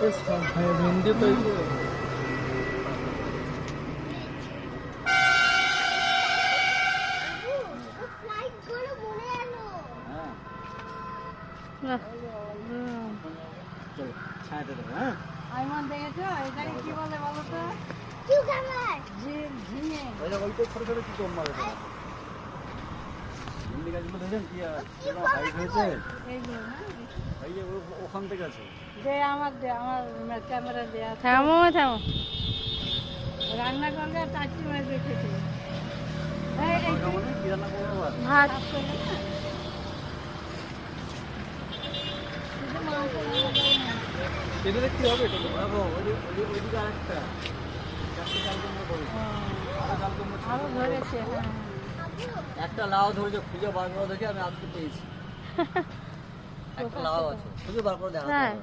ভিন্ডি তো আইমান দেখেছো এটাকে কি বলে বলো তো? ঝিঙে। ছোট ছোট কি কম মারে ভিন্ডি গাছগুলো দেখেন কি হাইট হয়েছে এইগুলো না? এই যে ওখান থেকে আছে আমার ক্যামেরা দেয়া থামো থামো। রান্না করলে চারটি মাছ রেখেছে মানে কি রান্না করবো আবার? ভাত। এটাতে কি হবে এটা দেখো ওইদিকে আরেকটা চারটে চাল কুমড়ো করেছে আরো চাল কুমড়ো ছিল। আরো ধরেছে হ্যাঁ একটা লাউ ধরেছে খুঁজে বার করে দেখে আমি আজকে পেয়েছি একটা লাউ আছে খুঁজে বার করে দেখা হ্যাঁ।